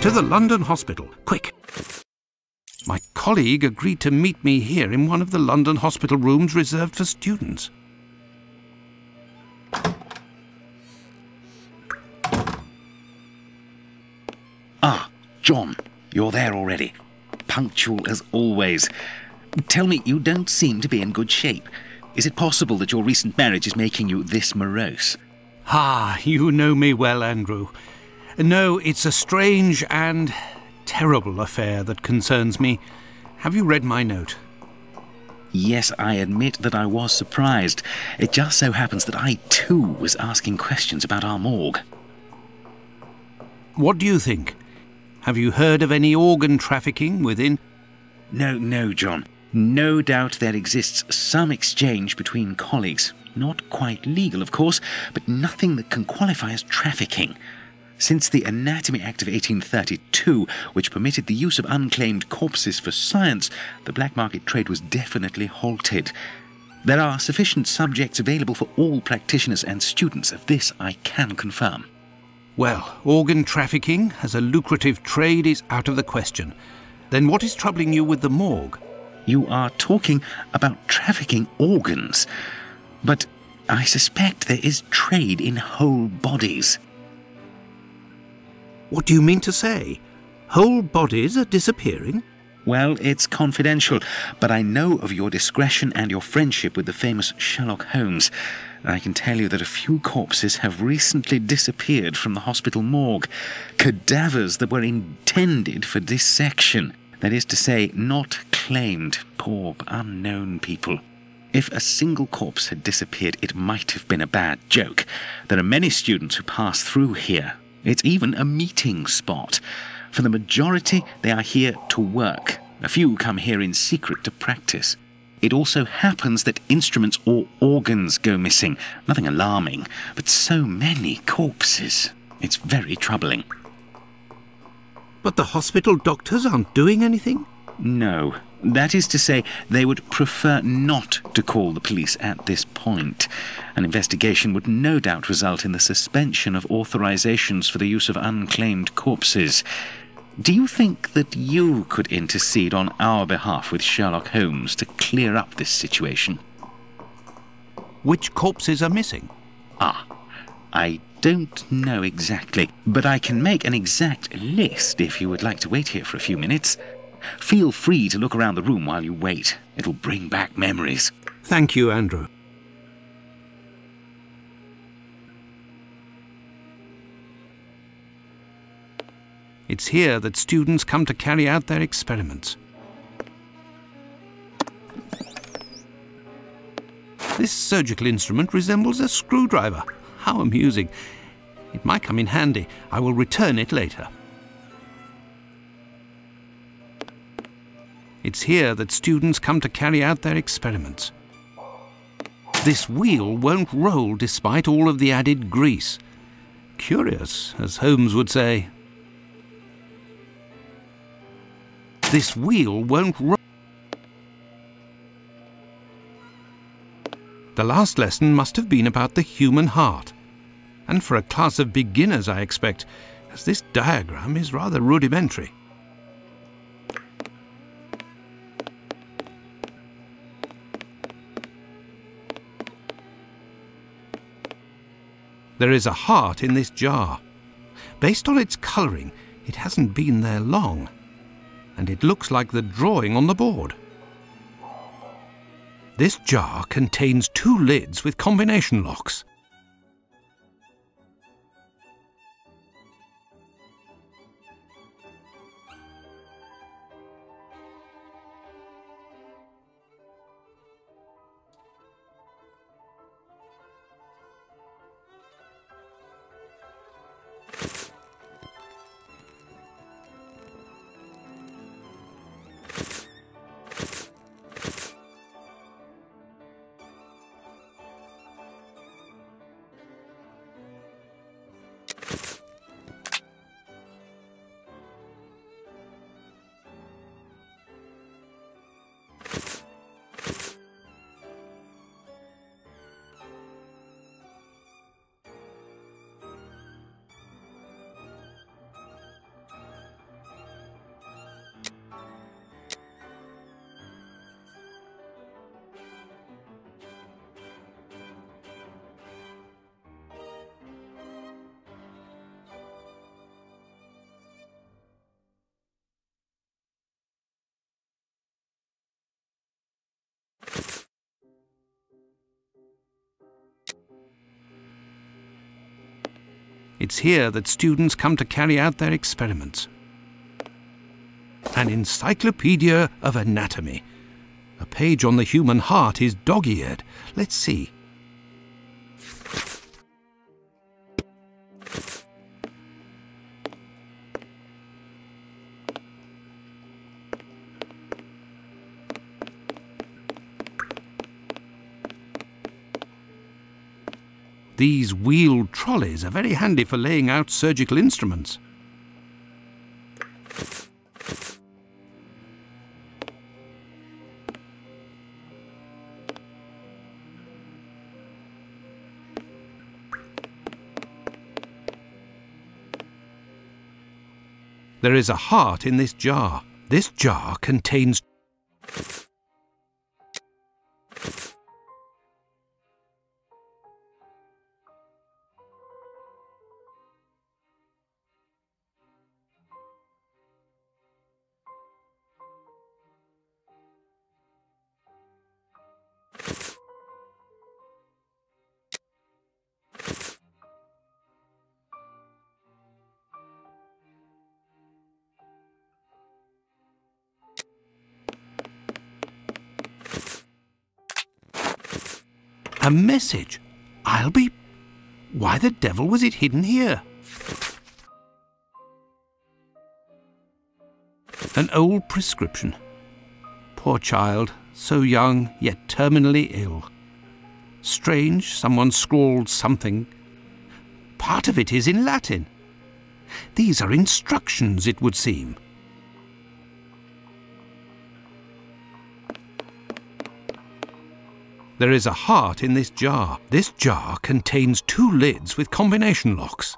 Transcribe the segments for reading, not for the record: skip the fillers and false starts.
To the London hospital, quick! My colleague agreed to meet me here in one of the London hospital rooms reserved for students. Ah, John, you're there already. Punctual as always. Tell me, you don't seem to be in good shape. Is it possible that your recent marriage is making you this morose? Ah, you know me well, Andrew. No, it's a strange and terrible affair that concerns me. Have you read my note? Yes, I admit that I was surprised. It just so happens that I, too, was asking questions about our morgue. What do you think? Have you heard of any organ trafficking within? No, John. No doubt there exists some exchange between colleagues. Not quite legal, of course, but nothing that can qualify as trafficking. Since the Anatomy Act of 1832, which permitted the use of unclaimed corpses for science, the black market trade was definitely halted. There are sufficient subjects available for all practitioners and students. Of this I can confirm. Well, organ trafficking as a lucrative trade is out of the question. Then what is troubling you with the morgue? You are talking about trafficking organs, but I suspect there is trade in whole bodies. What do you mean to say? Whole bodies are disappearing? Well, it's confidential, but I know of your discretion and your friendship with the famous Sherlock Holmes. I can tell you that a few corpses have recently disappeared from the hospital morgue. Cadavers that were intended for dissection. That is to say, not claimed, poor unknown people. If a single corpse had disappeared, it might have been a bad joke. There are many students who pass through here. It's even a meeting spot. For the majority, they are here to work. A few come here in secret to practice. It also happens that instruments or organs go missing. Nothing alarming, but so many corpses. It's very troubling. But the hospital doctors aren't doing anything? No. That is to say, they would prefer not to call the police at this point. An investigation would no doubt result in the suspension of authorizations for the use of unclaimed corpses. Do you think that you could intercede on our behalf with Sherlock Holmes to clear up this situation? Which corpses are missing? I don't know exactly, but I can make an exact list if you would like to wait here for a few minutes. Feel free to look around the room while you wait. It'll bring back memories. Thank you, Andrew. It's here that students come to carry out their experiments. This surgical instrument resembles a screwdriver. How amusing. It might come in handy. I will return it later. It's here that students come to carry out their experiments. This wheel won't roll despite all of the added grease. Curious, as Holmes would say. This wheel won't roll. The last lesson must have been about the human heart. And for a class of beginners, I expect, as this diagram is rather rudimentary. There is a heart in this jar. Based on its colouring, it hasn't been there long. And it looks like the drawing on the board. This jar contains 2 lids with combination locks. It's here that students come to carry out their experiments. An encyclopedia of anatomy. A page on the human heart is dog-eared. Let's see. These wheeled trolleys are very handy for laying out surgical instruments. There is a heart in this jar. This jar contains a message. Why the devil was it hidden here? An old prescription. Poor child, so young, yet terminally ill. Strange, someone scrawled something. Part of it is in Latin. These are instructions, it would seem. There is a heart in this jar. This jar contains 2 lids with combination locks.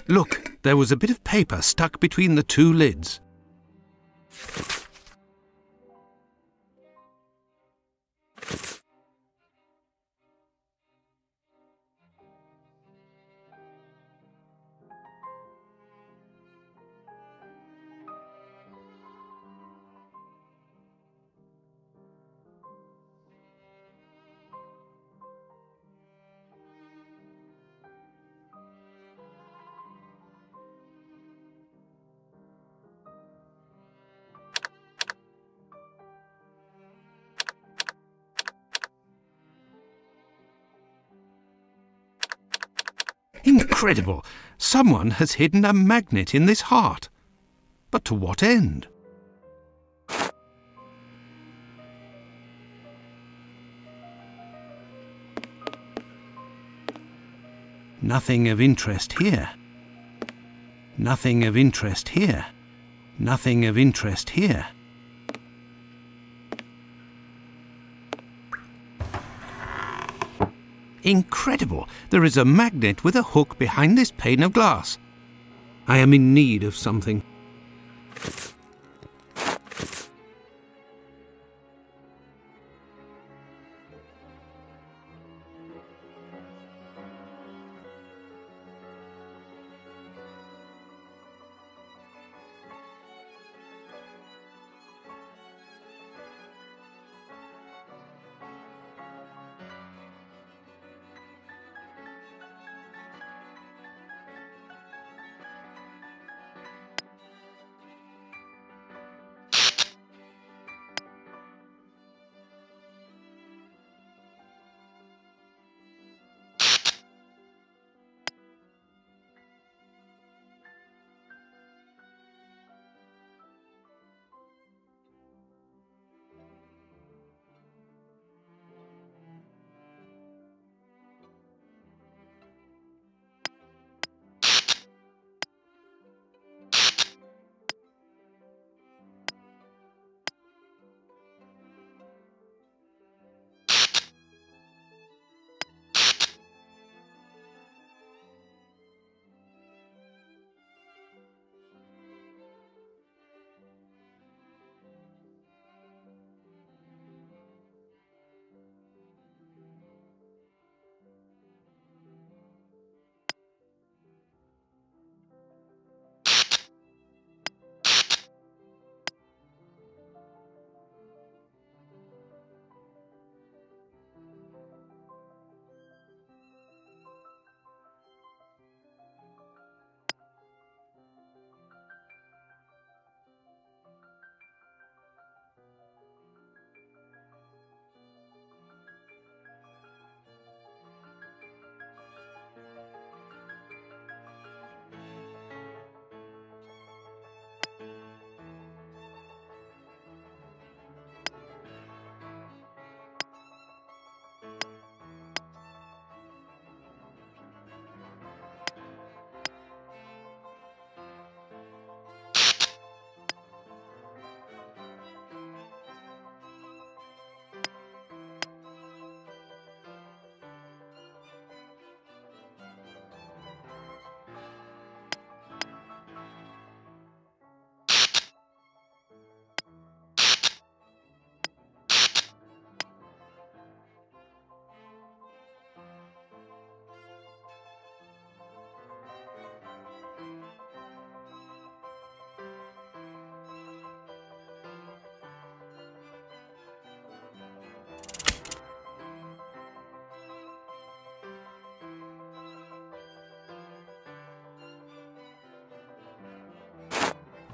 Look, there was a bit of paper stuck between the 2 lids. Incredible! Someone has hidden a magnet in this heart. But to what end? Nothing of interest here. Nothing of interest here. Nothing of interest here. Incredible! There is a magnet with a hook behind this pane of glass. I am in need of something.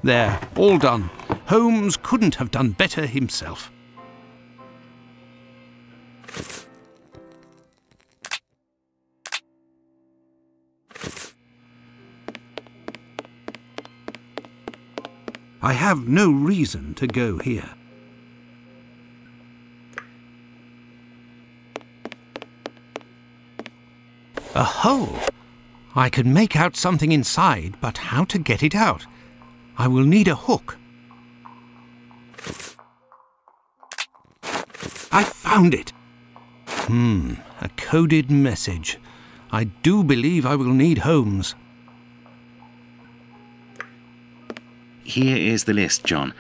There, all done. Holmes couldn't have done better himself. I have no reason to go here. A hole! I can make out something inside, but how to get it out? I will need a hook. I found it! A coded message. I do believe I will need Holmes. Here is the list, John.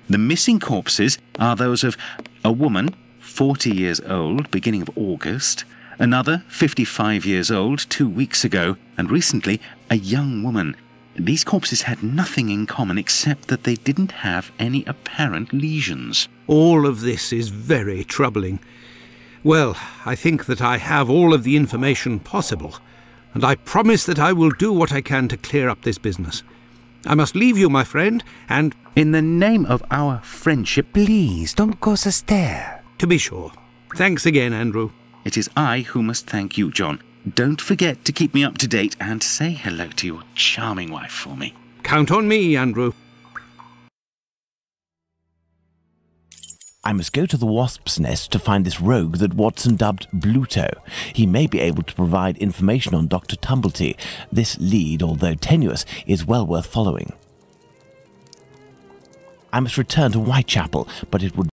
The missing corpses are those of a woman, 40 years old, beginning of August, another, 55 years old, 2 weeks ago, and recently, a young woman. These corpses had nothing in common except that they didn't have any apparent lesions. All of this is very troubling. Well, I think that I have all of the information possible, and I promise that I will do what I can to clear up this business. I must leave you, my friend, and... In the name of our friendship... Please, don't go so stare. To be sure. Thanks again, Andrew. It is I who must thank you, John. Don't forget to keep me up to date and say hello to your charming wife for me. Count on me, Andrew. I must go to the Wasp's Nest to find this rogue that Watson dubbed Bluto. He may be able to provide information on Dr. Tumblety. This lead, although tenuous, is well worth following. I must return to Whitechapel, but it would